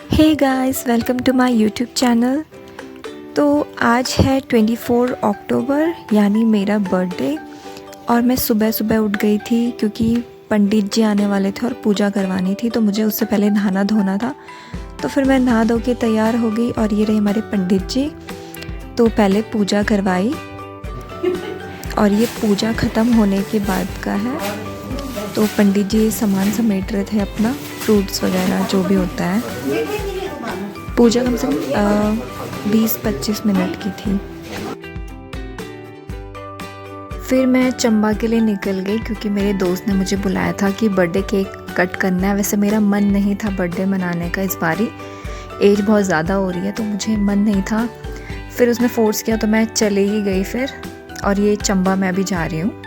Hey guys, welcome to my YouTube channel. तो आज है 24 अक्टूबर यानी मेरा बर्थडे। और मैं सुबह सुबह उठ गई थी क्योंकि पंडित जी आने वाले थे और पूजा करवानी थी, तो मुझे उससे पहले नहाना धोना था। तो फिर मैं नहा धो के तैयार हो गई और ये रहे हमारे पंडित जी। तो पहले पूजा करवाई और ये पूजा ख़त्म होने के बाद का है। तो पंडित जी सामान समेट रहे थे अपना, फ्रूट्स वगैरह जो भी होता है। पूजा कम से कम 20-25 मिनट की थी। फिर मैं चंबा के लिए निकल गई क्योंकि मेरे दोस्त ने मुझे बुलाया था कि बर्थडे केक कट करना है। वैसे मेरा मन नहीं था बर्थडे मनाने का, इस बारी एज बहुत ज़्यादा हो रही है तो मुझे मन नहीं था। फिर उसने फ़ोर्स किया तो मैं चले ही गई फिर। और ये चंबा मैं अभी जा रही हूँ।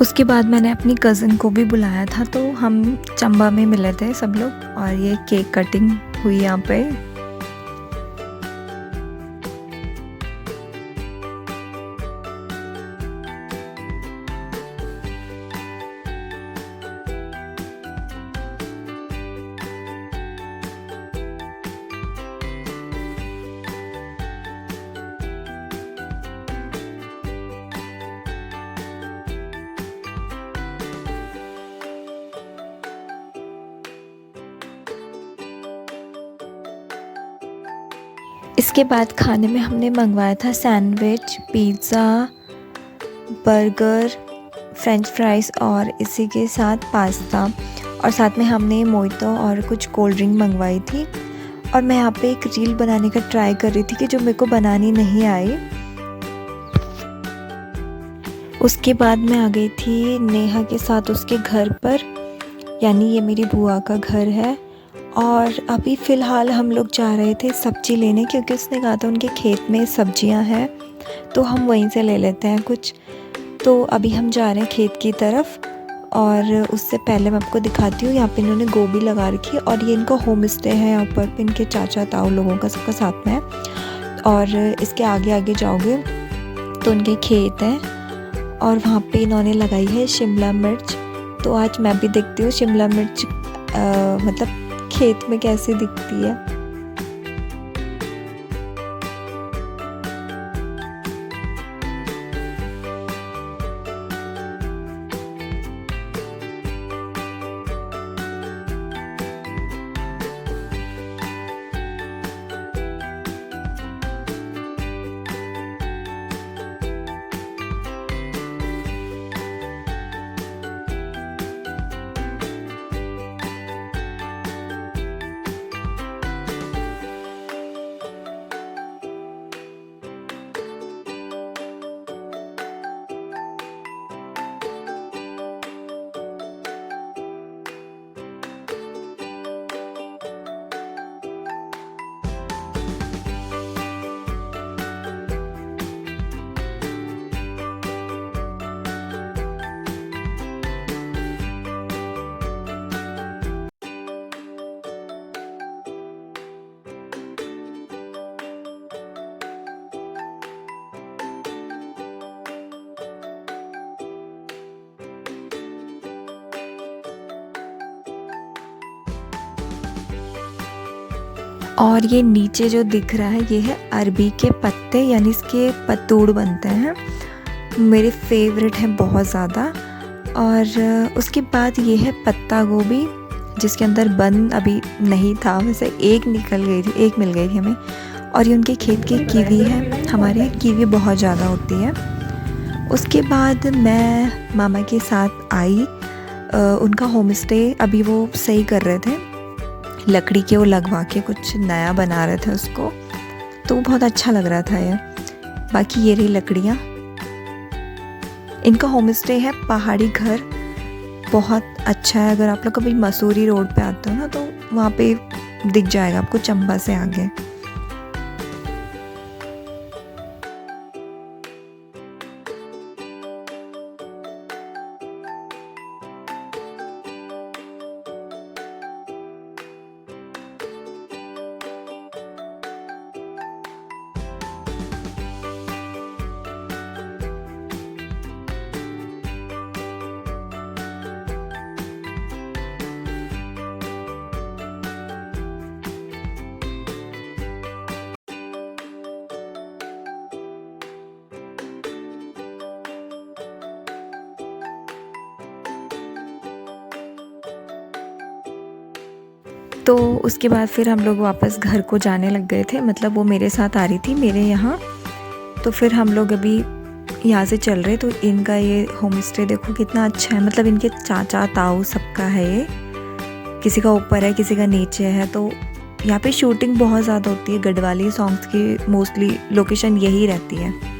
उसके बाद मैंने अपनी कज़न को भी बुलाया था, तो हम चंबा में मिले थे सब लोग और ये केक कटिंग हुई यहाँ पे। इसके बाद खाने में हमने मंगवाया था sandwich, pizza, burger, French fries और इसी के साथ पास्ता। और साथ में हमने मोइतो और कुछ कोल्ड ड्रिंक मंगवाई थी। और मैं यहाँ पे एक रील बनाने का ट्राई कर रही थी कि जो मेरे को बनानी नहीं आई। उसके बाद मैं आ गई थी नेहा के साथ उसके घर पर, यानी ये मेरी बुआ का घर है। और अभी फ़िलहाल हम लोग जा रहे थे सब्ज़ी लेने क्योंकि उसने कहा था उनके खेत में सब्जियां हैं तो हम वहीं से ले लेते हैं कुछ। तो अभी हम जा रहे हैं खेत की तरफ। और उससे पहले मैं आपको दिखाती हूँ, यहाँ पे इन्होंने गोभी लगा रखी है और ये इनका होम स्टे है यहाँ पर। इनके चाचा ताऊ लोगों का सबका साथ में है। और इसके आगे आगे जाओगे तो उनके खेत हैं और वहाँ पे इन्होंने लगाई है शिमला मिर्च। तो आज मैं भी देखती हूँ शिमला मिर्च मतलब खेत में कैसी दिखती है। और ये नीचे जो दिख रहा है ये है अरबी के पत्ते, यानी इसके पतूड़ बनते हैं। मेरे फेवरेट हैं बहुत ज़्यादा। और उसके बाद ये है पत्ता गोभी, जिसके अंदर बंद अभी नहीं था, वैसे एक निकल गई थी, एक मिल गई थी हमें। और ये उनके खेत की कीवी है, हमारे यहाँ कीवी बहुत ज़्यादा होती है। उसके बाद मैं मामा के साथ आई। उनका होम स्टे अभी वो सही कर रहे थे, लकड़ी के वो लगवा के कुछ नया बना रहे थे उसको, तो वो बहुत अच्छा लग रहा था ये। बाकी ये रही लकड़ियाँ। इनका होम स्टे है पहाड़ी घर, बहुत अच्छा है। अगर आप लोग कभी मसूरी रोड पे आते हो ना तो वहाँ पे दिख जाएगा आपको, चंबा से आगे। तो उसके बाद फिर हम लोग वापस घर को जाने लग गए थे, मतलब वो मेरे साथ आ रही थी मेरे यहाँ। तो फिर हम लोग अभी यहाँ से चल रहे। तो इनका ये होम स्टे देखो कितना अच्छा है, मतलब इनके चाचा ताऊ सबका है ये, किसी का ऊपर है किसी का नीचे है। तो यहाँ पे शूटिंग बहुत ज़्यादा होती है, गढ़वाली सॉन्ग्स की मोस्टली लोकेशन यही रहती है।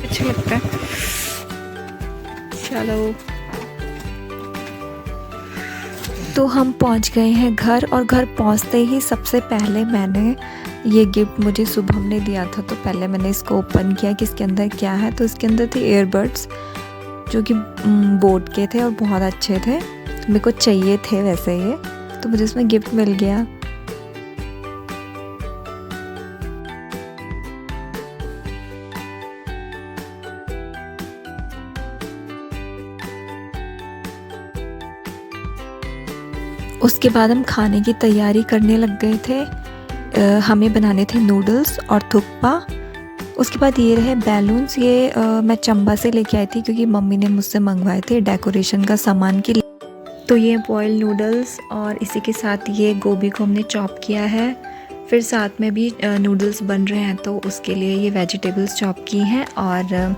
अच्छा लगता है। चलो तो हम पहुंच गए हैं घर, और घर पहुंचते ही सबसे पहले मैंने ये गिफ्ट मुझे शुभम ने दिया था, तो पहले मैंने इसको ओपन किया कि इसके अंदर क्या है। तो इसके अंदर थे ईयरबड्स, जो कि बोट के थे और बहुत अच्छे थे, मेरे को चाहिए थे वैसे ये, तो मुझे इसमें गिफ्ट मिल गया। उसके बाद हम खाने की तैयारी करने लग गए थे। हमें बनाने थे नूडल्स और थुक्पा। उसके बाद ये रहे बैलून्स, ये मैं चंबा से लेके आई थी क्योंकि मम्मी ने मुझसे मंगवाए थे डेकोरेशन का सामान के लिए। तो ये बॉयल नूडल्स, और इसी के साथ ये गोभी को हमने चॉप किया है। फिर साथ में भी नूडल्स बन रहे हैं, तो उसके लिए ये वेजिटेबल्स चॉप की हैं, और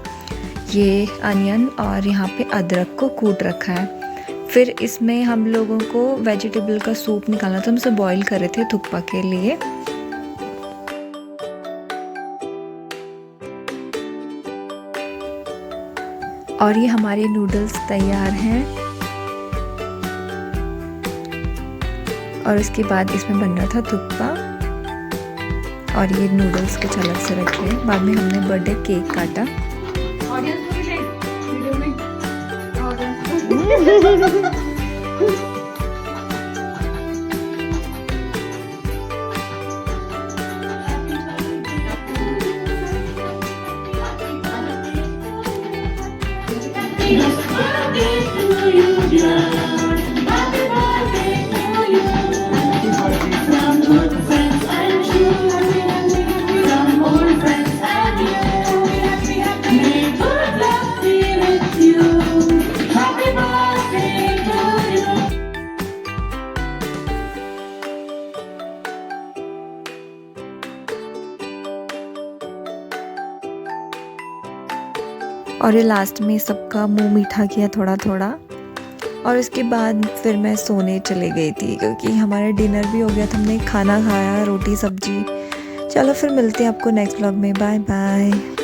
ये अनियन और यहाँ पे अदरक को कूट रखा है। फिर इसमें हम लोगों को वेजिटेबल का सूप निकालना था, हम उसे बॉईल कर रहे थे थुक्पा के लिए। और ये हमारे नूडल्स तैयार हैं, और उसके बाद इसमें बन रहा था थुक्पा, और ये नूडल्स कुछ अलग से रखे। बाद में हमने बर्थडे केक काटा। और ये लास्ट में सबका मुंह मीठा किया थोड़ा थोड़ा। और उसके बाद फिर मैं सोने चले गई थी क्योंकि हमारा डिनर भी हो गया था, हमने खाना खाया, रोटी सब्जी। चलो फिर मिलते हैं आपको नेक्स्ट व्लॉग में। Bye bye.